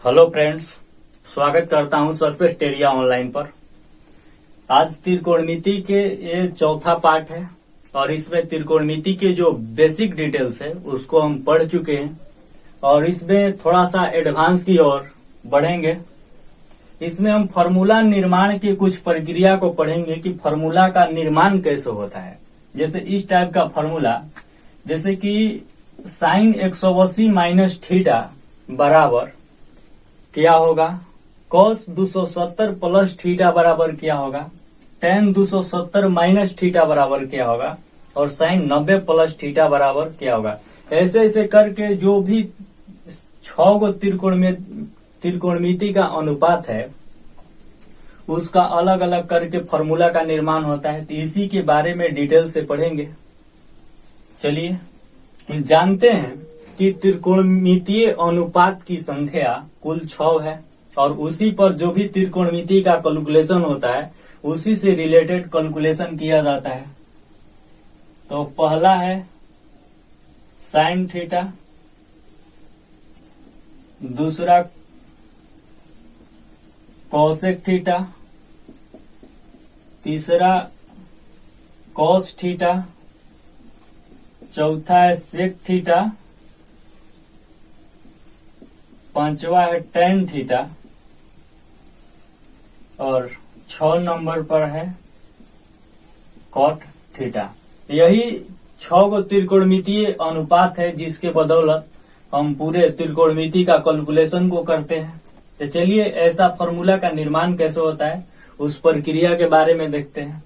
Hello friends, स्वागत करता हूं सर्सेस टेरिया ऑनलाइन पर। आज त्रिकोणमिति के ये चौथा पार्ट है और इसमें त्रिकोणमिति के जो बेसिक डिटेल्स है उसको हम पढ़ चुके हैं और इसमें थोड़ा सा एडवांस की ओर बढ़ेंगे। इसमें हम फार्मूला निर्माण की कुछ प्रक्रिया को पढ़ेंगे कि फार्मूला का निर्माण कैसे होता है। जैसे इस टाइप का फार्मूला, जैसे कि साइन 180 माइनस थीटा बराबर क्या होगा, कॉस 270 प्लस थीटा बराबर क्या होगा, टेन 270 माइनस थीटा बराबर क्या होगा और साइन 90 प्लस थीटा बराबर क्या होगा। ऐसे ऐसे करके जो भी 6 गो त्रिकोणमिति का अनुपात है उसका अलग अलग करके फार्मूला का निर्माण होता है। तो इसी के बारे में डिटेल से पढ़ेंगे। चलिए जानते हैं कि त्रिकोणमितीय अनुपात की संख्या कुल 6 है और उसी पर जो भी त्रिकोणमिति का कैलकुलेशन होता है उसी से रिलेटेड कैलकुलेशन किया जाता है। तो पहला है साइन थीटा, दूसरा कोसेक थीटा, तीसरा कॉस थीटा, चौथा है सेक थीटा, पांचवा है टेन थीटा और 6 नंबर पर है कॉट थीटा। यही 6 गो त्रिकोणमितीय अनुपात है जिसके बदौलत हम पूरे त्रिकोणमिति का कैलकुलेशन को करते हैं। तो चलिए ऐसा फार्मूला का निर्माण कैसे होता है उस प्रक्रिया के बारे में देखते हैं।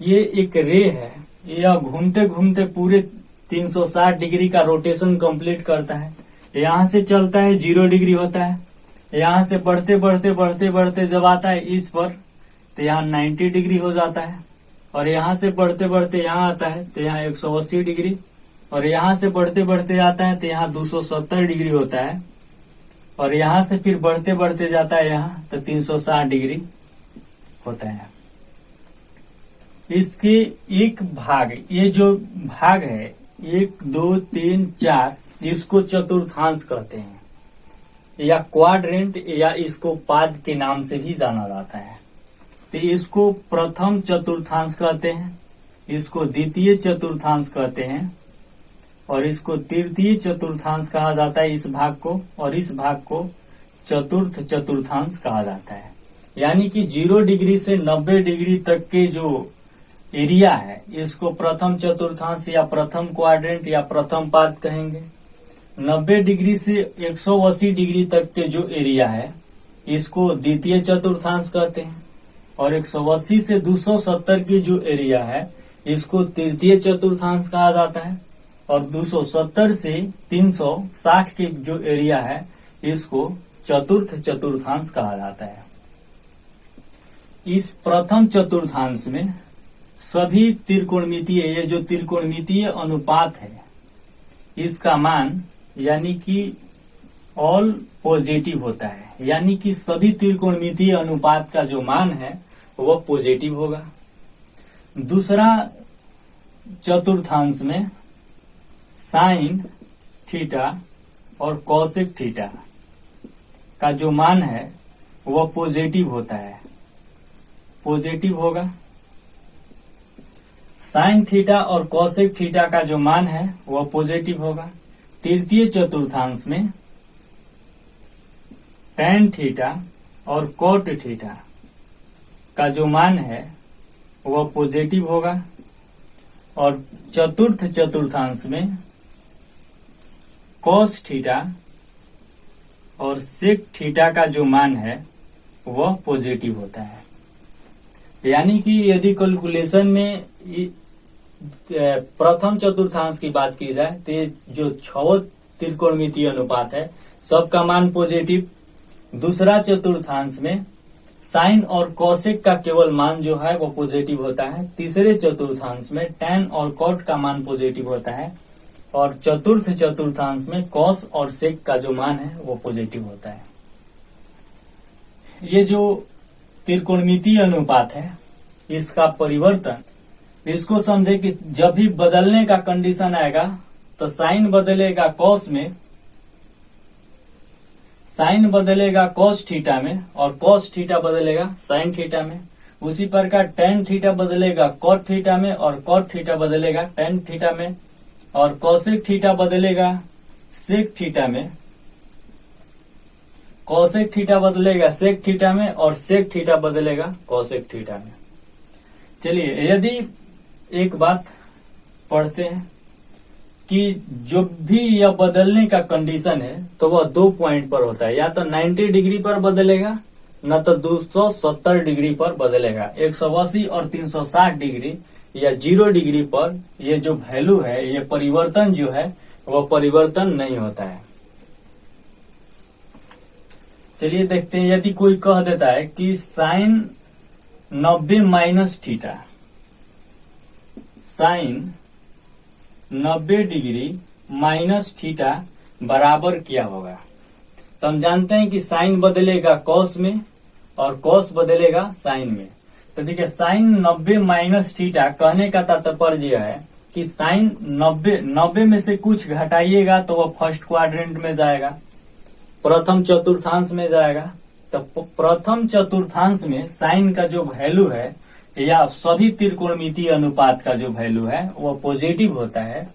ये एक रे है, यह घूमते घूमते पूरे 360 डिग्री का रोटेशन कंप्लीट करता है। यहाँ से चलता है 0 डिग्री होता है, यहाँ से बढ़ते बढ़ते बढ़ते बढ़ते जब आता है इस पर तो यहाँ 90 डिग्री हो जाता है और यहाँ से बढ़ते बढ़ते यहाँ आता है तो यहाँ 180 डिग्री और यहाँ से बढ़ते बढ़ते आता है तो यहाँ 270 डिग्री होता है और यहाँ से फिर बढ़ते बढ़ते जाता है यहाँ तो 360 डिग्री होता है। इसके एक भाग, ये जो भाग है 1 2 3 4, इसको चतुर्थांश कहते हैं या क्वाड्रेंट या इसको पाद के नाम से भी जाना जाता है। तो इसको प्रथम चतुर्थांश कहते हैं, इसको द्वितीय चतुर्थांश कहते हैं और इसको तृतीय चतुर्थांश कहा जाता है इस भाग को, और इस भाग को चतुर्थ चतुर्थांश कहा जाता है। यानी कि 0 डिग्री से 90 डिग्री तक के जो एरिया है इसको प्रथम चतुर्थांश या प्रथम क्वाड्रेंट या प्रथम पाद कहेंगे। 90 डिग्री से 180 डिग्री तक के जो एरिया है इसको द्वितीय चतुर्थांश कहते हैं और 180 से 270 की जो एरिया है इसको तृतीय चतुर्थांश कहा जाता है और 270 से 360 की जो एरिया है इसको चतुर्थ चतुर्थांश कहा जाता है। इस प्रथम चतुर्थांश में सभी त्रिकोणमितीय, ये जो त्रिकोणमितीय अनुपात है इसका मान यानी कि ऑल पॉजिटिव होता है, यानी कि सभी त्रिकोणमितीय अनुपात का जो मान है वह पॉजिटिव होगा। दूसरा चतुर्थांश में साइन थीटा और कोसेक थीटा का जो मान है वह पॉजिटिव होता है, पॉजिटिव होगा। साइन थीटा और कोसेक थीटा का जो मान है वह पॉजिटिव होगा। तृतीय चतुर्थांश में टेन थीटा और कोट थीटा का जो मान है वह पॉजिटिव होगा और चतुर्थ चतुर्थांश में कोस थीटा और सेक थीटा का जो मान है वह पॉजिटिव होता है। यानी कि यदि कैलकुलेशन में प्रथम चतुर्थांश की बात की जाए तो जो 6 त्रिकोणमितीय अनुपात है सबका मान पॉजिटिव। दूसरा चतुर्थांश में साइन और कोसेक का केवल मान जो है वो पॉजिटिव होता है। तीसरे चतुर्थांश में टेन और कोट का मान पॉजिटिव होता है और चतुर्थ चतुर्थांश में कॉस और सेक का जो मान है वो पॉजिटिव होता है। ये जो त्रिकोणमितीय अनुपात है इसका परिवर्तन, इसको समझे कि जब भी बदलने का कंडीशन आएगा तो साइन बदलेगा कॉस में, साइन बदलेगा कॉस थीटा में और कॉस थीटा बदलेगा साइन थीटा में। उसी प्रकार टेन थीटा बदलेगा कॉट थीटा में और कॉट थीटा बदलेगा टेन थीटा में और कॉसेक थीटा बदलेगा सेक थीटा में, कॉसेक थीटा बदलेगा सेक थीटा में और सेक थीटा बदलेगा कॉसेक थीटा में। चलिए यदि एक बात पढ़ते हैं कि जो भी यह बदलने का कंडीशन है तो वह 2 पॉइंट पर होता है, या तो 90 डिग्री पर बदलेगा न तो 270 डिग्री पर बदलेगा। 180 और 360 डिग्री या 0 डिग्री पर ये जो वैल्यू है, ये परिवर्तन जो है वह परिवर्तन नहीं होता है। चलिए देखते हैं, यदि कोई कह देता है कि sine 90 minus theta, sine 90 degree minus theta बराबर क्या होगा, तो हम जानते हैं कि साइन बदलेगा कॉस में और कॉस बदलेगा साइन में। तो देखिए साइन 90 माइनस थीटा कहने का तात्पर्य है कि साइन 90 में से कुछ घटाइएगा तो वह फर्स्ट क्वाड्रेंट में जाएगा, प्रथम चतुर्थांश में जाएगा। तो प्रथम चतुर्थांश में साइन का जो वैल्यू है या सभी त्रिकोणमितीय अनुपात का जो वैल्यू है वो पॉजिटिव होता है।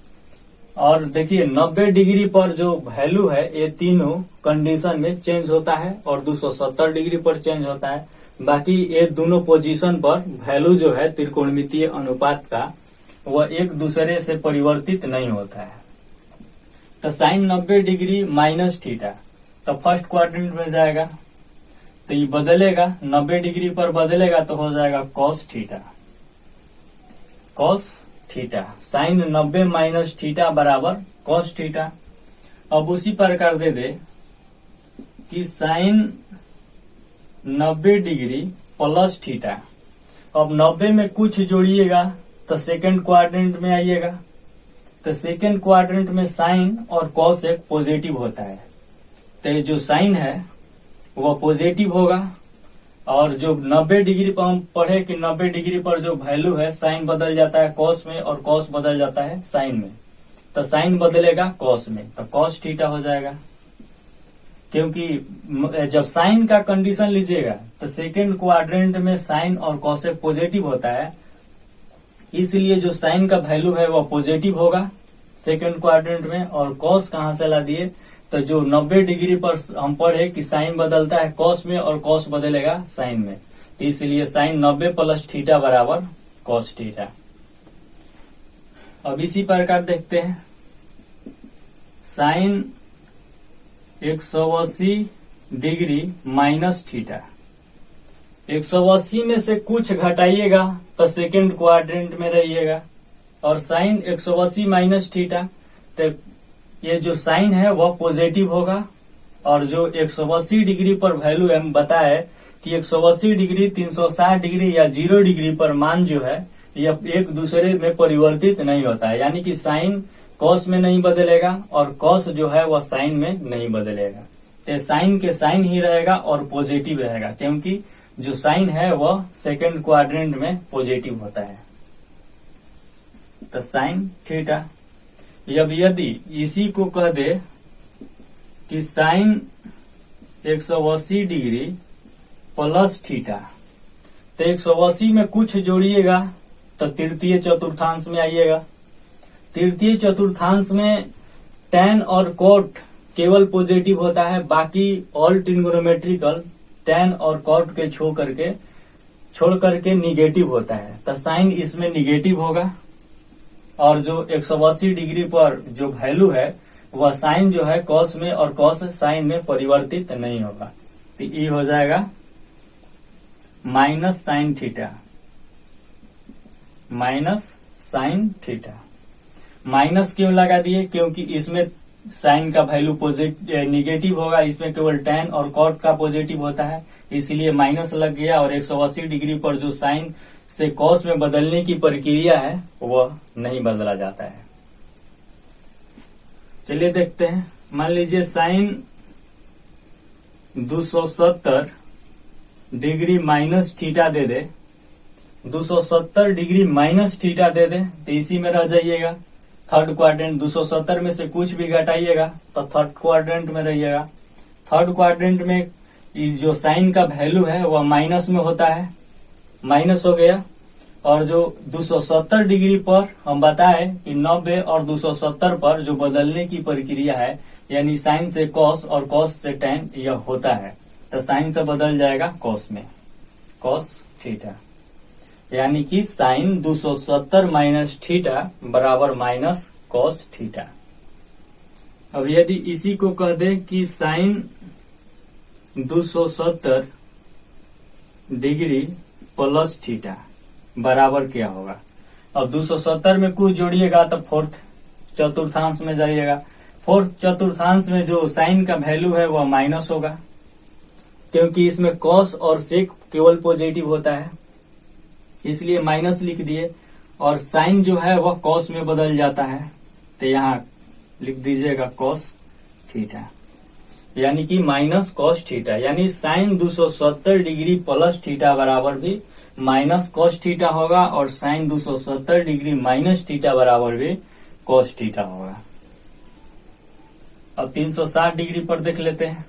और देखिए 90 डिग्री पर जो वैल्यू है ये तीनों कंडीशन में चेंज होता है और 270 डिग्री पर चेंज होता है। बाकी ये दोनों पोजीशन पर वैल्यू जो है त्रिकोणमितीय अनुपात का वह एक दूसरे से परिवर्तित नहीं होता है। तो साइन 90 डिग्री माइनस थीटा तो फर्स्ट क्वाड्रेंट में जाएगा, तो ये बदलेगा 90 डिग्री पर बदलेगा तो हो जाएगा cos theta, cos theta. Sine 90 minus theta बराबर कॉस थीटा। अब उसी प्रकार दे दे कि साइन 90 डिग्री प्लस थीटा। अब 90 में कुछ जोड़िएगा तो सेकंड क्वाड्रेंट में आइएगा, तो सेकंड क्वाड्रेंट में साइन और कॉस एक पॉजिटिव होता है, तो ये जो साइन है वह पॉजिटिव होगा। और जो 90 डिग्री पर हम पढ़े कि 90 डिग्री पर जो वैल्यू है साइन बदल जाता है कॉस में और कॉस बदल जाता है साइन में, तो साइन बदलेगा कॉस में तो कॉस थीटा हो जाएगा। क्योंकि जब साइन का कंडीशन लीजिएगा तो सेकंड क्वाड्रेंट में साइन और कॉस एक पॉजिटिव होता है, इसलिए जो साइन का वैल्यू है वह पॉजिटिव होगा सेकंड क्वाड्रेंट में। और कॉस कहाँ से ला दिए, तो जो 90 डिग्री पर हम पढ़े कि साइन बदलता है कॉस में और कॉस बदलेगा साइन में, तो इसलिए साइन 90 प्लस थीटा बराबर कॉस थीटा। अब इसी प्रकार देखते हैं, साइन 180 डिग्री माइनस थीटा। 180 में से कुछ घटाइएगा तो सेकंड क्वाड्रेंट में रहिएगा, और साइन 180 माइनस थीटा, तो ये जो साइन है वह पॉजिटिव होगा। और जो 180 डिग्री पर वैल्यू हम बताए कि 180 डिग्री 360 डिग्री या 0 डिग्री पर मान जो है यह एक दूसरे में परिवर्तित नहीं होता है, यानी कि साइन कॉस में नहीं बदलेगा और कॉस जो है वह साइन में नहीं बदलेगा। तो साइन के साइन ही रहेगा और पॉजिटिव रहेगा, क्योंकि जो साइन है वह सेकंड क्वाड्रेंट में पॉजिटिव होता है। तो साइन थीटा। अब यदि इसी को कह दे कि साइन 180 डिग्री प्लस थीटा, तो 180 में कुछ जोड़िएगा तो तृतीय चतुर्थांश में आइएगा। तृतीय चतुर्थांश में tan और cot केवल पॉजिटिव होता है, बाकी ऑल ट्रिग्नोमेट्रिकल tan और cot के छोड़ करके निगेटिव होता है, तो साइन इसमें निगेटिव होगा। और जो 180 डिग्री पर जो वैल्यू है वह साइन जो है कॉस में और कॉस साइन में परिवर्तित नहीं होगा, तो ये हो जाएगा minus sine theta, minus sine theta. Minus क्यों लगा दिए, क्योंकि इसमें साइन का वैल्यू निगेटिव होगा, इसमें केवल tan और cot का पॉजिटिव होता है, इसलिए माइनस लग गया। और 180 डिग्री पर जो साइन से कॉस में बदलने की प्रक्रिया है वह नहीं बदला जाता है। चलिए देखते हैं, मान लीजिए साइन 270 डिग्री माइनस थीटा दे दे, 270 डिग्री माइनस थीटा दे दे तो इसी में रह जाइएगा। थर्ड क्वाड्रेंट 270 में से कुछ भी घटाइएगा तो थर्ड क्वाड्रेंट में रहिएगा। थर्ड क्वाड्रेंट में जो साइन का वैल्यू है वह माइनस में होता है, माइनस हो गया। और जो 270 डिग्री पर हम बताए कि 90 और 270 पर जो बदलने की प्रक्रिया है, यानी साइन से कॉस और कॉस से टैन यह होता है, तो साइन से बदल जाएगा कॉस में, कॉस थीटा, यानी कि साइन 270 माइनस थीटा बराबर माइनस कॉस थीटा। अब यदि इसी को कह दे कि साइन 270 डिग्री प्लस थीटा बराबर क्या होगा। अब 270 में कुछ जोड़िएगा तो फोर्थ चतुर्थांश में जाइएगा। फोर्थ चतुर्थांश में जो साइन का वैल्यू है वह माइनस होगा, क्योंकि इसमें कॉस और सेक केवल पॉजिटिव होता है, इसलिए माइनस लिख दिए। और साइन जो है वह कॉस में बदल जाता है, तो यहाँ लिख दीजिएगा कॉस थीटा, यानी कि माइनस कॉस थीटा, यानी साइन 270 डिग्री प्लस थीटा बराबर भी माइनस कॉस थीटा होगा, और साइन 270 डिग्री माइनस थीटा बराबर भी कॉस थीटा होगा। अब 360 डिग्री पर देख लेते हैं।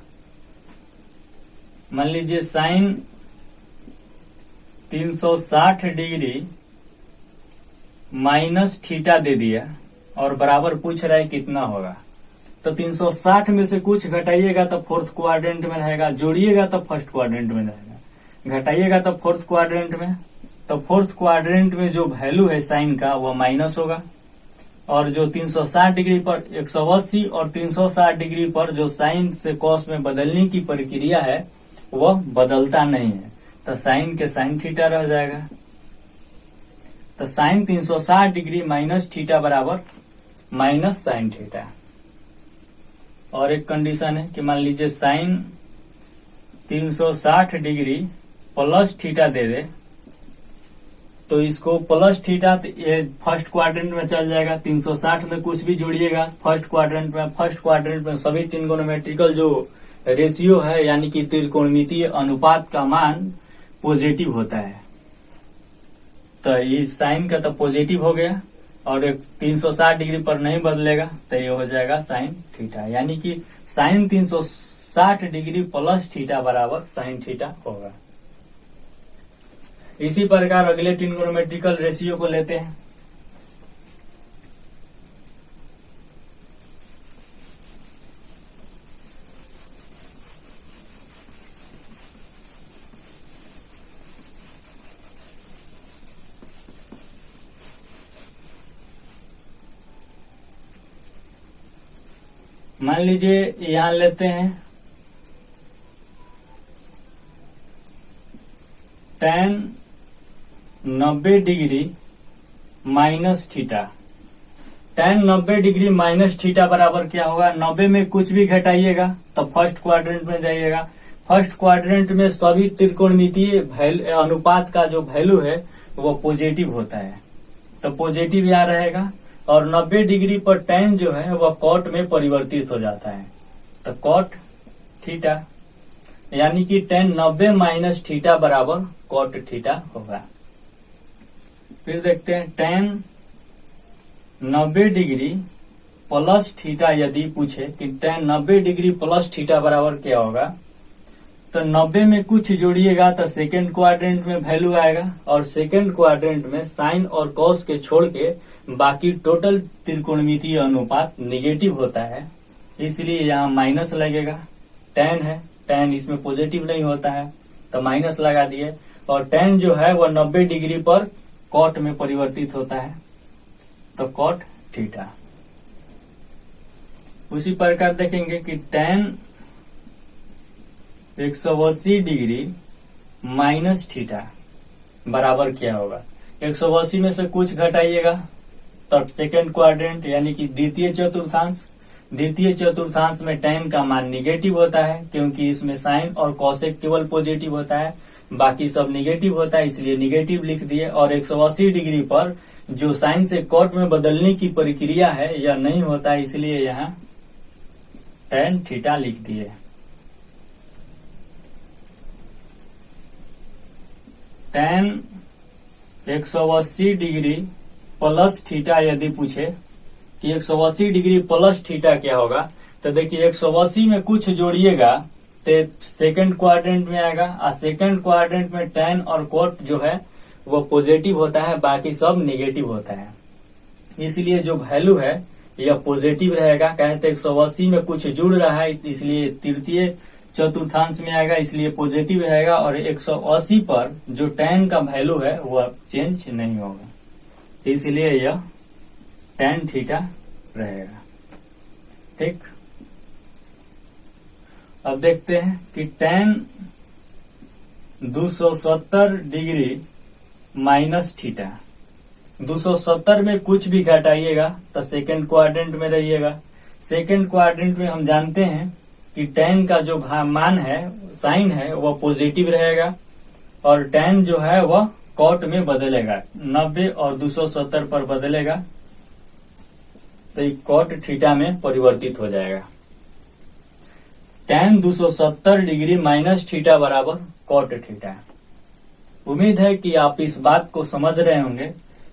मान लीजिए साइन 360 डिग्री माइनस थीटा दे दिया और बराबर पूछ रहा है कितना होगा। तो 360 में से कुछ घटाइएगा तो फोर्थ क्वाड्रेंट में रहेगा, जोड़िएगा तो फर्स्ट क्वाड्रेंट में रहेगा, घटाइएगा तो फोर्थ क्वाड्रेंट में। तो फोर्थ क्वाड्रेंट में जो वैल्यू है साइन का वह माइनस होगा, और जो 360 डिग्री पर 180 और 360 डिग्री पर जो साइन से कॉस में बदलने की प्रक्रिया है वह बदलता नहीं है, तो साइन के साइन थीटा रह जाएगा। तो साइन 360 डिग्री माइनस थीटा बराबर माइनस साइन थीटा। और एक कंडीशन है कि मान लीजिए साइन 360 डिग्री प्लस थीटा दे दे, तो इसको प्लस थीटा ये फर्स्ट क्वाड्रेंट में चल जाएगा। 360 में कुछ भी जोड़िएगा फर्स्ट क्वाड्रेंट में सभी ट्रिग्नोमेट्रिकल जो रेशियो है, यानी कि त्रिकोणमितीय अनुपात का मान पॉजिटिव होता है, तो ये साइन का तो पॉजिटिव हो गया, और 360 डिग्री पर नहीं बदलेगा तो ये हो जाएगा साइन थीटा, यानी कि साइन 360 डिग्री प्लस थीटा बराबर साइन थीटा होगा। इसी प्रकार अगले ट्रिग्नोमेट्रिकल रेशियो को लेते हैं। मान लीजिए यहां लेते हैं tan 90 degree minus theta. tan 90 degree minus theta बराबर क्या होगा। 90 में कुछ भी घटाइएगा तो फर्स्ट क्वाड्रेंट में जाइएगा। फर्स्ट क्वाड्रेंट में सभी त्रिकोणमितीय अनुपात का जो वैल्यू है वो पॉजिटिव होता है, तो पॉजिटिव यहाँ रहेगा। और 90 डिग्री पर tan जो है वह कॉट में परिवर्तित हो जाता है, तो कॉट थीटा, यानी कि tan 90 माइनस थीटा बराबर कॉट थीटा होगा। फिर देखते हैं tan 90 डिग्री प्लस थीटा यदि पूछे कि tan 90 डिग्री प्लस थीटा बराबर क्या होगा, तो 90 में कुछ जोड़िएगा तो सेकेंड क्वाड्रेंट में वैल्यू आएगा, और सेकेंड क्वाड्रेंट में साइन और कॉस के छोड़ के बाकी टोटल त्रिकोणमितीय अनुपात निगेटिव होता है, इसलिए यहाँ माइनस लगेगा। tan है, tan इसमें पॉजिटिव नहीं होता है तो माइनस लगा दिए, और tan जो है वह 90 डिग्री पर कॉट में परिवर्तित होता है, तो कॉट थीटा। उसी प्रकार देखेंगे कि tan 180 डिग्री माइनस थीटा बराबर क्या होगा। 180 में से कुछ घटाइएगा तब सेकेंड क्वाड्रेंट यानी कि द्वितीय चतुर्थांश में tan का मान निगेटिव होता है, क्योंकि इसमें साइन और कॉसेक केवल पॉजिटिव होता है, बाकी सब निगेटिव होता है, इसलिए निगेटिव लिख दिए। और 180 डिग्री पर जो साइन से कॉट में बदलने की प्रक्रिया है यह नहीं होता है, इसलिए यहाँ tan थीटा लिख दिए। tan 180 डिग्री प्लस थीटा यदि पूछे कि 180 डिग्री प्लस थीटा क्या होगा, तो देखिए 180 में कुछ जोड़िएगा तो सेकंड क्वाड्रेंट में आएगा, और सेकंड क्वाड्रेंट में tan और cot जो है वो पॉजिटिव होता है, बाकी सब निगेटिव होता है। इसलिए जो वैल्यू है यह पॉजिटिव रहेगा। कहते 180 में कुछ जुड़ रहा है इसलिए तृतीय चतुर्थांश में आएगा, इसलिए पॉजिटिव रहेगा। और 180 पर जो tan का वैल्यू है वह चेंज नहीं होगा, इसलिए यह tan थीटा रहेगा। ठीक, अब देखते हैं कि tan 270 डिग्री माइनस थीटा, 270 में कुछ भी घटाइएगा तो सेकंड क्वाड्रेंट में रहिएगा। सेकंड क्वाड्रेंट में हम जानते हैं कि tan का जो मान है, साइन है, वह पॉजिटिव रहेगा, और tan जो है वह cot में बदलेगा, 90 और 270 पर बदलेगा, तो ये cot थीटा में परिवर्तित हो जाएगा। tan 270 डिग्री माइनस थीटा बराबर cot थीटा। उम्मीद है कि आप इस बात को समझ रहे होंगे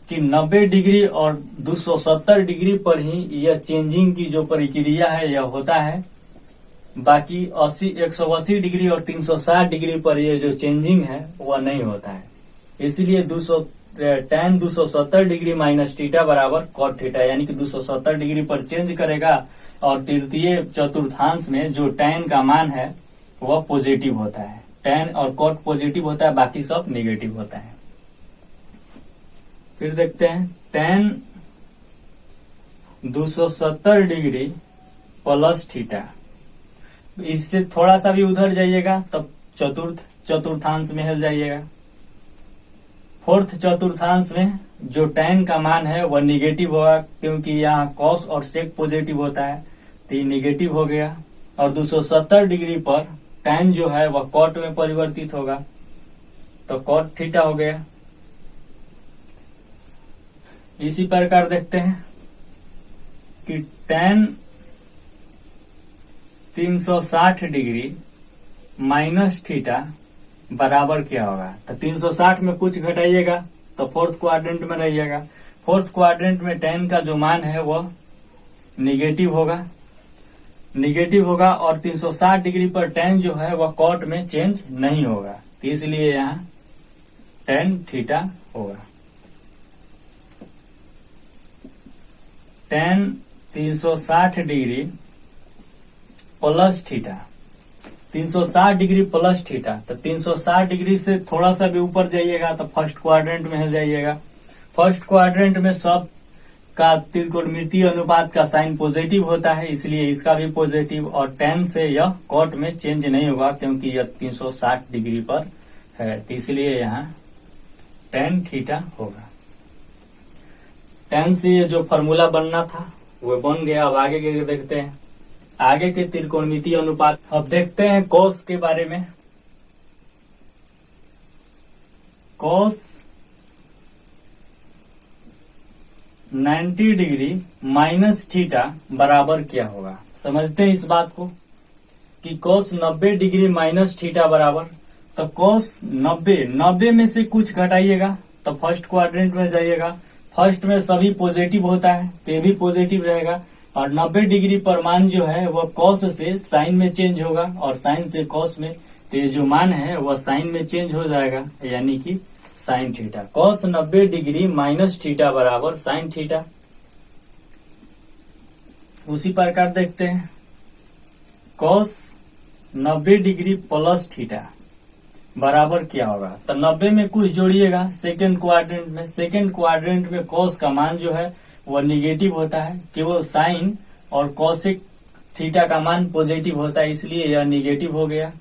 कि 90 डिग्री और 270 डिग्री पर ही यह चेंजिंग की जो प्रक्रिया है यह होता है, बाकी 180 डिग्री और 360 डिग्री पर यह जो चेंजिंग है वह नहीं होता है। इसलिए tan 270 डिग्री माइनस थीटा बराबर cot थीटा, यानी कि 270 डिग्री पर चेंज करेगा और तृतीय चतुर्थांश में जो tan का मान है वह पॉजिटिव होता है। tan और cot पॉजिटिव होता है, बाकी सब निगेटिव होता है। फिर देखते हैं tan 270 डिग्री प्लस थीटा, इससे थोड़ा सा भी उधर जाइएगा तब चतुर्थांश में हिल जाइएगा। फोर्थ चतुर्थांश में जो tan का मान है वह निगेटिव होगा, क्योंकि यहाँ cos और sec पॉजिटिव होता है, तो ये निगेटिव हो गया। और 270 डिग्री पर tan जो है वह cot में परिवर्तित होगा, तो cot थीटा हो गया। इसी प्रकार देखते हैं कि tan 360 डिग्री माइनस थीटा बराबर क्या होगा, तो 360 में कुछ घटाइएगा तो फोर्थ क्वाड्रेंट में रहिएगा। फोर्थ क्वाड्रेंट में tan का जो मान है वह निगेटिव होगा, और 360 डिग्री पर tan जो है वह cot में चेंज नहीं होगा, तो इसलिए यहाँ tan थीटा होगा। tan 360 degree plus theta, 360 degree plus theta, तो 360 डिग्री से थोड़ा सा भी ऊपर जाइएगा तो फर्स्ट क्वाड्रेंट में हिल जाइएगा। फर्स्ट क्वाड्रेंट में सब का त्रिकोणमितीय अनुपात का साइन पॉजिटिव होता है, इसलिए इसका भी पॉजिटिव, और tan से यह cot में चेंज नहीं होगा क्योंकि यह 360 डिग्री पर है, तो इसलिए यहाँ tan थीटा होगा। tan से ये जो फॉर्मूला बनना था वो बन गया। अब आगे के देखते हैं, आगे के त्रिकोणमितीय अनुपात। अब देखते हैं cos के बारे में। cos 90 डिग्री माइनस थीटा बराबर क्या होगा, समझते हैं इस बात को कि cos 90 डिग्री माइनस थीटा बराबर, तो cos 90 में से कुछ घटाइएगा तो फर्स्ट क्वाड्रेंट में जाइएगा। फर्स्ट में सभी पॉजिटिव होता है तो ये भी पॉजिटिव रहेगा, और 90 डिग्री पर मान जो है वह cos से साइन में चेंज होगा, और साइन से cos में, तो ये जो मान है वह साइन में चेंज हो जाएगा, यानी कि sine theta. cos 90 degree minus theta बराबर साइन थीटा। उसी प्रकार देखते हैं cos 90 डिग्री प्लस थीटा बराबर क्या होगा, तो 90 में कुछ जोड़िएगा सेकेंड क्वाड्रेंट में। सेकेंड क्वाड्रेंट में cos का मान जो है वह निगेटिव होता है, केवल साइन और cosec थीटा का मान पॉजिटिव होता है, इसलिए यह निगेटिव हो गया।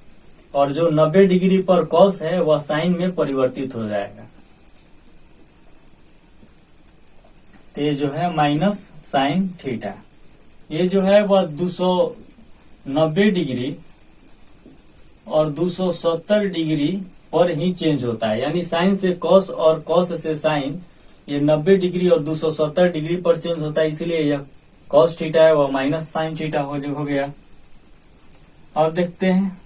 और जो 90 डिग्री पर cos है वह साइन में परिवर्तित हो जाएगा, तो ये जो है माइनस साइन थीटा। ये जो है वह 290 डिग्री और 270 डिग्री पर ही चेंज होता है, यानी साइन से cos और cos से साइन, ये 90 डिग्री और 270 डिग्री पर चेंज होता है, इसलिए यह cos थीटा है वह माइनस साइन थीटा हो गया। अब देखते हैं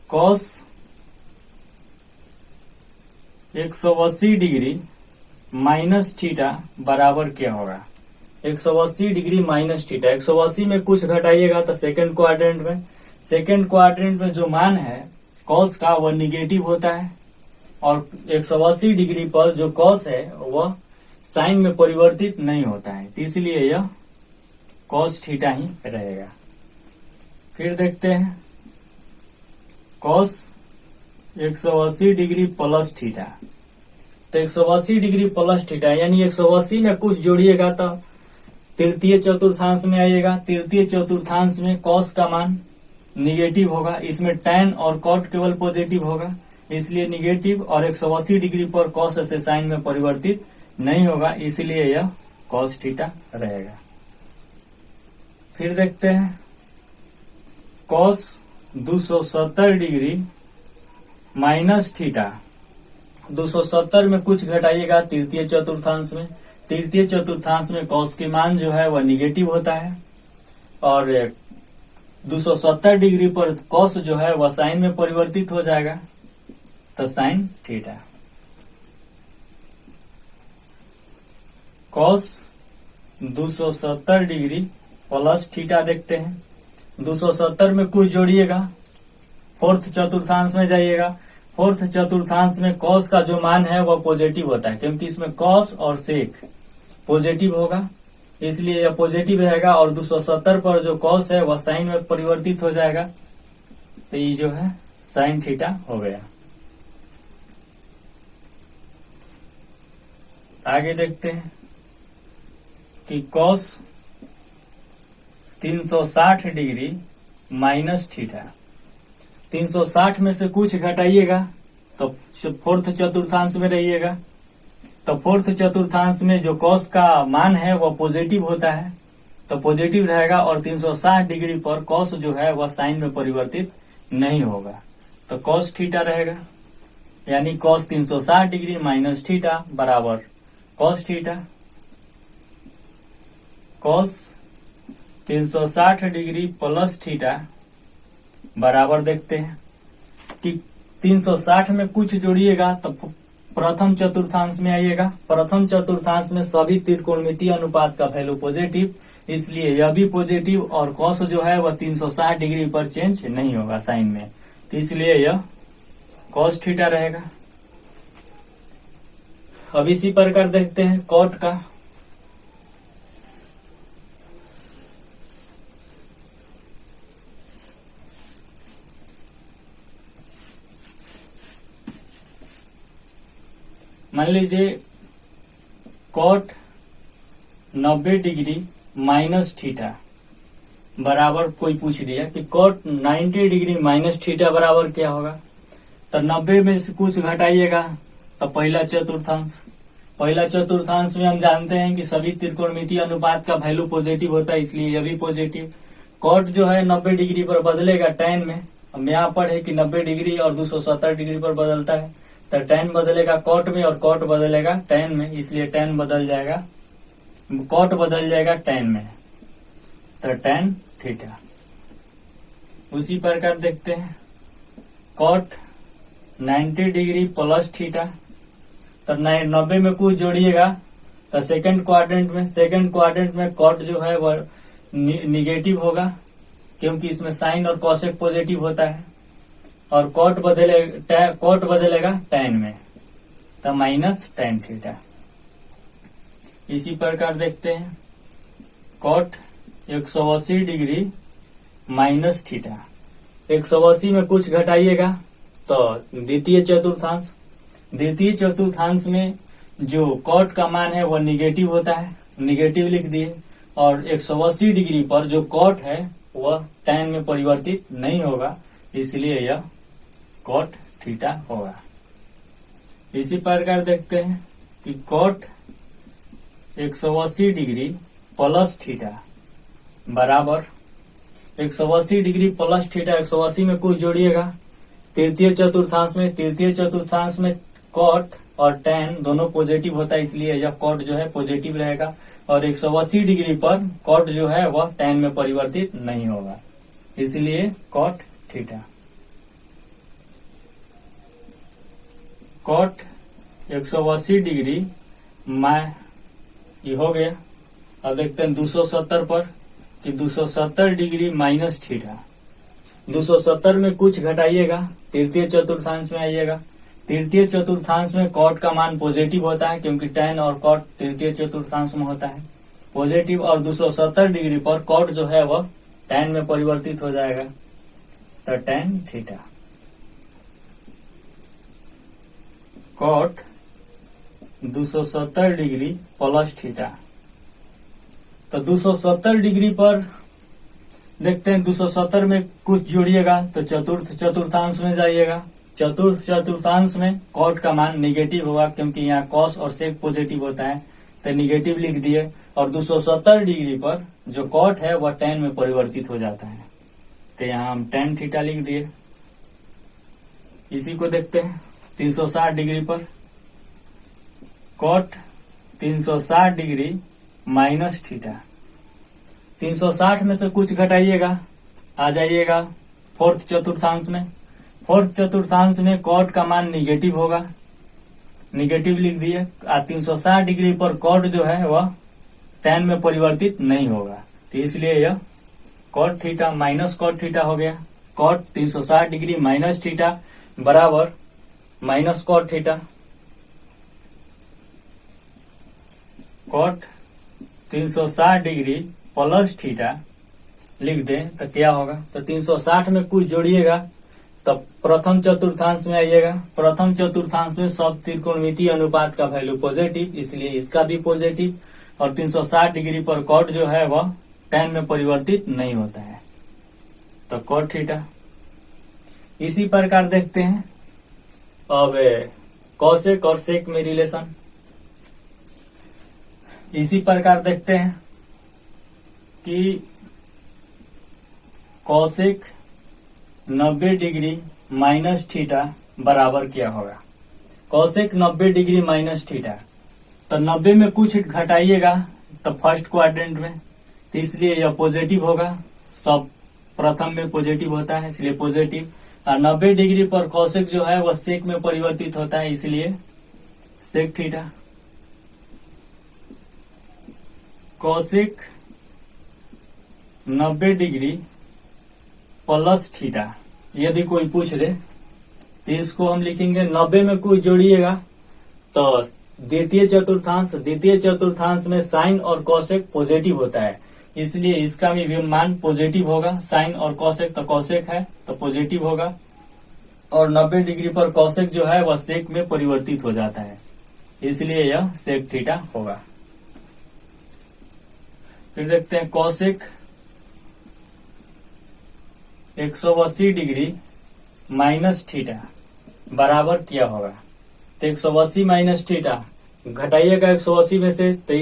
cos 180 डिग्री माइनस थीटा बराबर क्या होगा? 180 डिग्री माइनस थीटा, 180 में कुछ घटाइएगा तो सेकंड क्वाड्रेंट में जो मान है कॉस का वह निगेटिव होता है, और 180 डिग्री पर जो कॉस है वह साइन में परिवर्तित नहीं होता है, तो इसलिए यह कॉस थीटा ही रहेगा। फिर देखते हैं कॉस 180 डिग्री प्लस थीटा, तो 180 डिग्री प्लस थीटा यानी 180 में कुछ जोड़िएगा तो तृतीय चतुर्थांश में आइएगा। तृतीय चतुर्थांश में कॉस का मान निगेटिव होगा, इसमें टैन और कॉट केवल पॉजिटिव होगा, इसलिए निगेटिव, और 180 डिग्री पर कॉस से साइन में परिवर्तित नहीं होगा, इसलिए यह कॉस थीटा रहेगा। फिर देखते हैं कॉस 270 डिग्री माइनस थीटा, 270 में कुछ घटाइएगा तृतीय चतुर्थांश में। तृतीय चतुर्थांश में कॉस के मान जो है वह निगेटिव होता है, और 270 डिग्री पर कॉस जो है वह साइन में परिवर्तित हो जाएगा, तो sine theta. Cos 270 degree plus theta देखते हैं। 270 में कुछ जोड़िएगा, फोर्थ चतुर्थांश में जाइएगा। फोर्थ चतुर्थांश में कॉस का जो मान है वह पॉजिटिव होता है, क्योंकि इसमें कॉस और सेक पॉजिटिव होगा, इसलिए यह पॉजिटिव रहेगा, और 270 पर जो कॉस है वह साइन में परिवर्तित हो जाएगा, तो ये जो है साइन थीटा हो गया। आगे देखते हैं कि कॉस 360 डिग्री माइनस थीटा, 360 में से कुछ घटाइएगा तो फोर्थ चतुर्थांश में रहिएगा, तो फोर्थ चतुर्थांश में जो कॉस का मान है वह पॉजिटिव होता है, तो पॉजिटिव रहेगा, और 360 डिग्री पर कॉस जो है वह साइन में परिवर्तित नहीं होगा, तो कॉस थीटा रहेगा। यानी कॉस 360 डिग्री माइनस थीटा बराबर cos theta. Cos 360 degree plus theta बराबर देखते हैं कि 360 में कुछ जोड़िएगा तो प्रथम चतुर्थांश में आइएगा। प्रथम चतुर्थांश में सभी त्रिकोणमितीय अनुपात का वैल्यू पॉजिटिव, इसलिए यह भी पॉजिटिव, और कॉस जो है वह 360 डिग्री पर चेंज नहीं होगा साइन में, तो इसलिए यह कॉस थीटा रहेगा। अब इसी प्रकार देखते हैं कॉट का। मान लीजिए कॉट 90 डिग्री माइनस थीटा बराबर, कोई पूछ दिया कि कॉट 90 डिग्री माइनस थीटा बराबर क्या होगा, तो 90 में से कुछ घटाइएगा तो पहला चतुर्थांश में हम जानते हैं कि सभी त्रिकोणमितीय अनुपात का वैल्यू पॉजिटिव होता है, इसलिए यह भी पॉजिटिव। कॉट जो है 90 डिग्री पर बदलेगा टैन में, हम यहाँ पर है कि 90 डिग्री और 270 डिग्री पर बदलता है, तो टैन बदलेगा कॉट में और कॉट बदलेगा टैन में, इसलिए टैन बदल जाएगा, कॉट बदल जाएगा टैन में, तो टैन थीटा। उसी प्रकार देखते हैं कॉट 90 डिग्री प्लस थीटा, तो 90 में कुछ जोड़िएगा तो सेकंड क्वाड्रेंट में कॉट जो है वह निगेटिव होगा, क्योंकि इसमें साइन और कॉसेक पॉजिटिव होता है, और कॉट बदलेगा टैन में, तो माइनस टैन थीटा। इसी प्रकार देखते हैं कॉट 180 डिग्री माइनस थीटा, 180 में कुछ घटाइएगा तो द्वितीय चतुर्थांश में जो कॉट का मान है वह निगेटिव होता है, निगेटिव लिख दिए, और 180 डिग्री पर जो कॉट है वह टैन में परिवर्तित नहीं होगा, इसलिए यह कॉट थीटा होगा। इसी प्रकार देखते हैं कि कॉट 180 डिग्री प्लस थीटा बराबर 180 डिग्री प्लस थीटा, 180 में कुछ जोड़िएगा तृतीय चतुर्थांश में कॉट और टैन दोनों पॉजिटिव होता है, इसलिए यह कॉट जो है पॉजिटिव रहेगा, और 180 डिग्री पर कॉट जो है वह टैन में परिवर्तित नहीं होगा, इसलिए कॉट थीटा। कॉट 180 डिग्री ये हो गया। अब देखते हैं 270 पर कि 270 डिग्री माइनस थीटा। 270 में कुछ घटाइएगा, तृतीय चतुर्थांश में आइएगा। तृतीय चतुर्थांश में कॉट का मान पॉजिटिव होता है, क्योंकि tan और कॉट तृतीय चतुर्थांश में होता है पॉजिटिव। और 270 डिग्री पर कॉट जो है वह tan में परिवर्तित हो जाएगा, तो tan theta. Cot 270 degree plus theta. तो 270 डिग्री पर देखते हैं, 270 में कुछ जोड़िएगा तो चतुर्थ चतुर्थांश में जाइएगा। चतुर्थ चतुर्थांश में कॉट का मान निगेटिव होगा, क्योंकि यहाँ कॉस और सेक पॉजिटिव होता है, तो निगेटिव लिख दिए। और 270 डिग्री पर जो कॉट है वह tan में परिवर्तित हो जाता है, तो यहाँ हम tan थीटा लिख दिए। इसी को देखते हैं 360 डिग्री पर कॉट 360 डिग्री माइनस थीटा। 360 में से कुछ घटाइएगा, आ जाइएगा फोर्थ चतुर्थांश में। फोर्थ चतुर्थांश में कॉट का मान निगेटिव होगा, निगेटिव लिख दिए। 360 डिग्री पर कॉट जो है वह tan में परिवर्तित नहीं होगा, तो इसलिए यह cot theta minus cot theta हो गया। कॉट 360 डिग्री माइनस थीटा बराबर minus cot theta. Cot 360 degree plus theta लिख दें तो क्या होगा, तो 360 में कुछ जोड़िएगा तो प्रथम चतुर्थांश में आइएगा। प्रथम चतुर्थांश में सब त्रिकोणमितीय अनुपात का वैल्यू पॉजिटिव, इसलिए इसका भी पॉजिटिव। और 360 डिग्री पर कॉट जो है वह tan में परिवर्तित नहीं होता है, तो कॉट थीटा। इसी प्रकार देखते हैं अब कॉसेक और सेक में रिलेशन। इसी प्रकार देखते हैं कि कॉसेक 90 डिग्री माइनस थीटा बराबर क्या होगा। कॉसेक 90 डिग्री माइनस थीटा, तो 90 में कुछ घटाइएगा तो फर्स्ट क्वाड्रेंट में, तो इसलिए यह पॉजिटिव होगा। सब प्रथम में पॉजिटिव होता है, इसलिए पॉजिटिव। और 90 डिग्री पर कॉसेक जो है वह सेक में परिवर्तित होता है, इसलिए sec theta. Cosec 90 degree plus theta यदि कोई पूछ ले तो इसको हम लिखेंगे 90 में कुछ जोड़िएगा तो द्वितीय चतुर्थांश में साइन और कॉसेक पॉजिटिव होता है, इसलिए इसका भी मान पॉजिटिव होगा। साइन और कॉसेक, तो कॉसेक है तो पॉजिटिव होगा। और 90 डिग्री पर कॉसेक जो है वह सेक में परिवर्तित हो जाता है, इसलिए यह सेक थीटा होगा। फिर देखते हैं कॉसेक 180 डिग्री माइनस थीटा बराबर क्या होगा। तो 180 माइनस थीटा घटाइएगा 180 में से, तो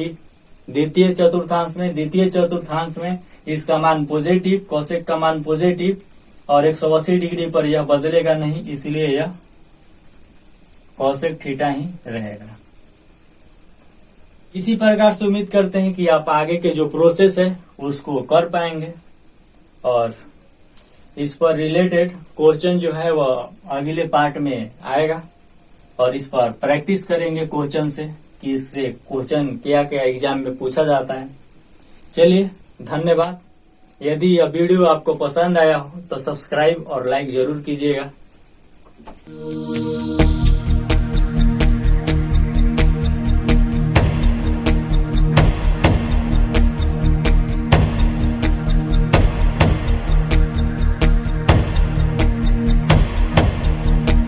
द्वितीय चतुर्थांश में इसका मान पॉजिटिव, कॉसेक का मान पॉजिटिव, और 180 डिग्री पर यह बदलेगा नहीं, इसलिए यह कॉसेक थीटा ही रहेगा। इसी प्रकार से उम्मीद करते हैं कि आप आगे के जो प्रोसेस है उसको कर पाएंगे, और इस पर रिलेटेड क्वेश्चन जो है वह अगले पार्ट में आएगा, और इस पर प्रैक्टिस करेंगे क्वेश्चन से कि इससे क्वेश्चन क्या क्या एग्जाम में पूछा जाता है। चलिए, धन्यवाद। यदि यह वीडियो आपको पसंद आया हो तो सब्सक्राइब और लाइक जरूर कीजिएगा।